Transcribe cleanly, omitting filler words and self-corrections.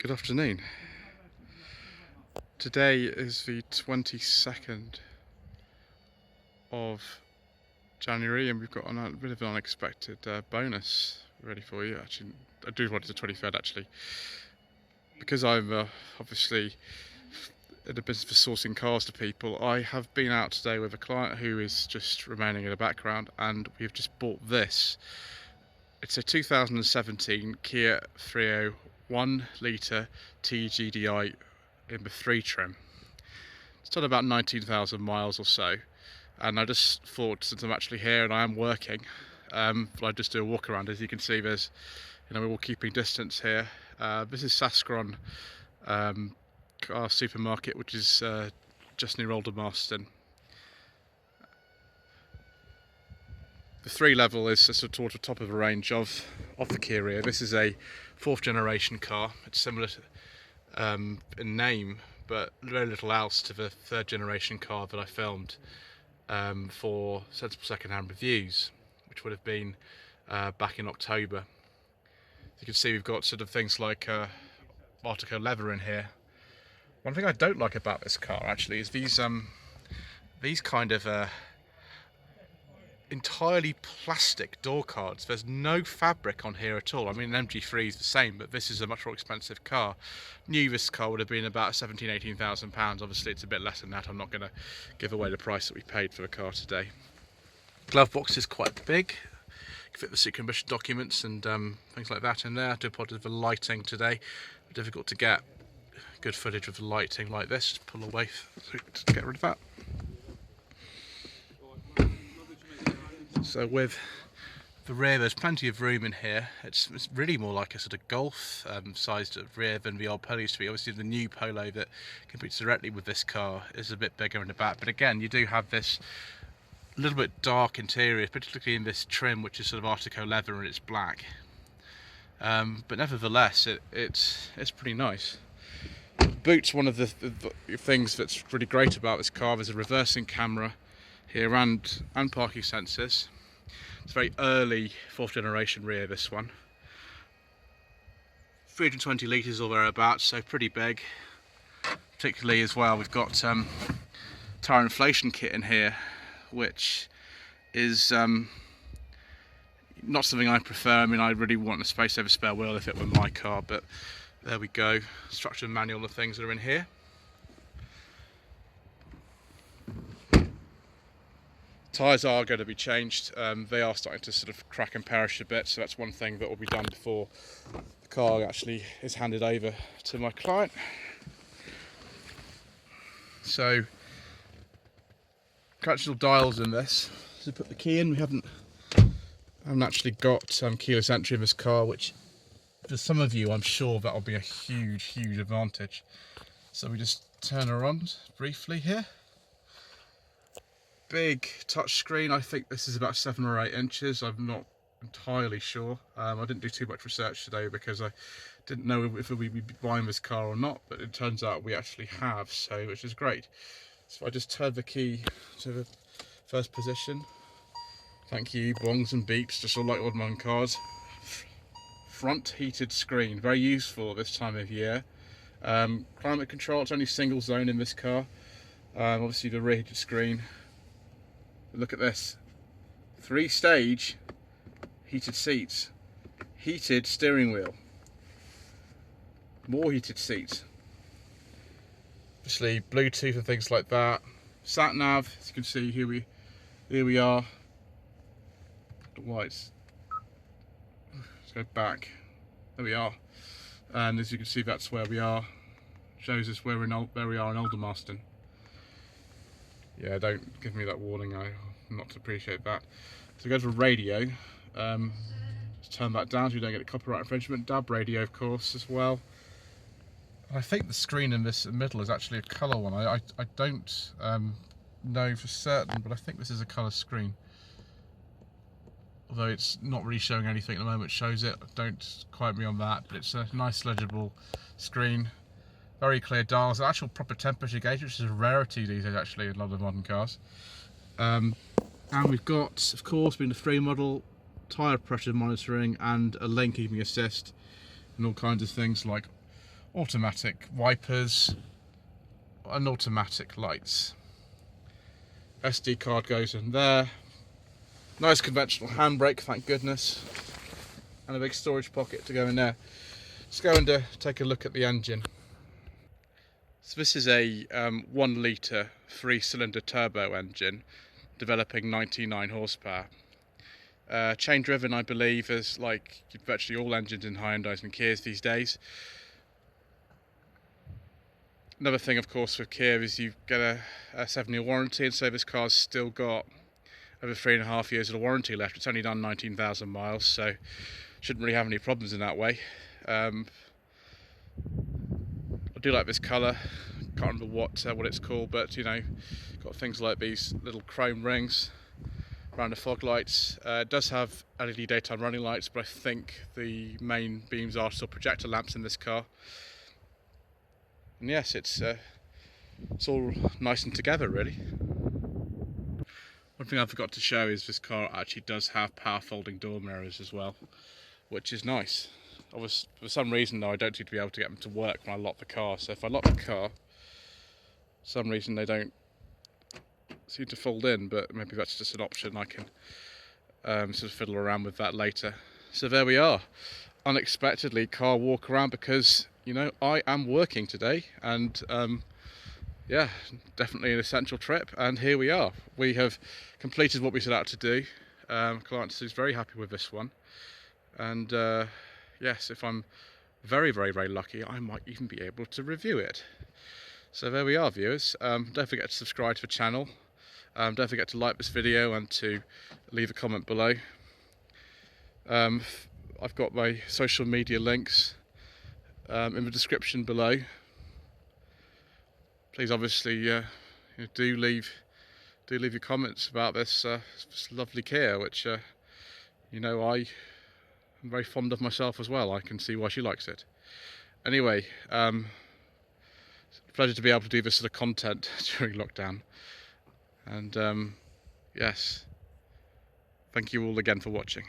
Good afternoon. Today is the 22nd of January and we've got a bit of an unexpected bonus ready for you. Actually, I do want it the 23rd actually. Because I'm obviously in the business for sourcing cars to people, I have been out today with a client who is just remaining in the background, and we've just bought this. It's a 2017 Kia Rio 1.0 T-GDI in the 3 trim. It's done about 19,000 miles or so, and I just thought, since I'm actually here and I am working, I'd just do a walk around. As you can see, there's, we're all keeping distance here. This is Sascron car supermarket, which is just near Aldermaston. The 3 level is sort of towards the top of the range of the Kia Rio. This is a 4th generation car. It's similar to, in name, but very little else to the 3rd generation car that I filmed for Sensible Secondhand Reviews, which would have been back in October. As you can see, we've got sort of things like Artico leather in here. One thing I don't like about this car actually is these kind of entirely plastic door cards. There's no fabric on here at all. I mean, an MG3 is the same, but this is a much more expensive car. New, this car would have been about £17,000–18,000. Obviously it's a bit less than that. I'm not going to give away the price that we paid for the car today. Glove box is quite big. Fit the secret mission documents and things like that in there. I do apologize for the lighting today. Difficult to get good footage of the lighting like this. Just pull away to get rid of that. So with the rear, there's plenty of room in here. It's really more like a sort of Golf sized rear than the old Polo used to be. Obviously the new Polo that competes directly with this ar is a bit bigger in the back, but again you do have this little bit dark interior, particularly in this trim, which is sort of Artico leather and it's black. But nevertheless, it's pretty nice. Boot's one of the things that's really great about this car. There's a reversing camera here and parking sensors. It's very early 4th generation rear, this one. 320 litres or thereabouts, so pretty big. Particularly as well, we've got tyre inflation kit in here, which is not something I prefer. I mean, I really want a space over spare wheel if it were my car, but there we go. Structure manual and things that are in here. Tyres are going to be changed. They are starting to sort of crack and perish a bit, so that's one thing that will be done before the car actually is handed over to my client. So, actual dials in this. So put the key in. We haven't actually got keyless entry in this car, which for some of you I'm sure that'll be a huge advantage. So we just turn her on briefly here. Big touch screen. I think this is about 7 or 8 inches. I'm not entirely sure. I didn't do too much research today because I didn't know if we'd be buying this car or not, but it turns out we actually have, so which is great. So I just turn the key to the first position. Thank you, bongs and beeps, just all like modern cars. Front heated screen, very useful this time of year. Climate control, it's only single zone in this car. Obviously the rear heated screen. Look at this, 3-stage heated seats, heated steering wheel, more heated seats. Obviously Bluetooth and things like that. Sat nav, as you can see, here we are. The lights. Let's go back. There we are. And as you can see, that's where we are. Shows us where we are in Aldermaston. Yeah, don't give me that warning. I'm not to appreciate that. So go to radio. Just turn that down so you don't get a copyright infringement. DAB radio, of course, as well. I think the screen in this middle is actually a colour one. I don't know for certain, but I think this is a colour screen. Although it's not really showing anything at the moment, it shows it. Don't quote me on that, but it's a nice legible screen. Very clear dials, actual proper temperature gauge, which is a rarity these days actually in a lot of modern cars. And we've got, of course, being the 3 model, tyre pressure monitoring and a lane keeping assist, and all kinds of things like automatic wipers and automatic lights. SD card goes in there. Nice conventional handbrake, thank goodness. And a big storage pocket to go in there. Let's go and take a look at the engine. So this is a 1 litre 3-cylinder turbo engine developing 99 horsepower. Chain driven, I believe, as like virtually all engines in Hyundais and Kias these days. Another thing, of course, with Kia is you get a 7-year warranty, and so this car's still got over 3.5 years of warranty left. It's only done 19,000 miles, so shouldn't really have any problems in that way. I do like this colour. Can't remember what it's called, but you know, got things like these little chrome rings around the fog lights. It does have LED daytime running lights, but I think the main beams are still projector lamps in this car. And yes, it's all nice and together, really. One thing I forgot to show is this car actually does have power folding door mirrors as well, which is nice. For some reason though, I don't seem to be able to get them to work when I lock the car. So if I lock the car, for some reason they don't seem to fold in, but maybe that's just an option. I can sort of fiddle around with that later. So there we are. Unexpectedly, car walk around because, you know, I am working today, and yeah, definitely an essential trip, and here we are. We have completed what we set out to do. Client is very happy with this one, and yes, if I'm very lucky, I might even be able to review it. So there we are, viewers. Don't forget to subscribe to the channel. Don't forget to like this video and to leave a comment below. I've got my social media links in the description below. Please, obviously, do leave your comments about this lovely Kia, which you know, I am very fond of myself as well. I can see why she likes it. Anyway, it's a pleasure to be able to do this sort of content during lockdown. And yes, thank you all again for watching.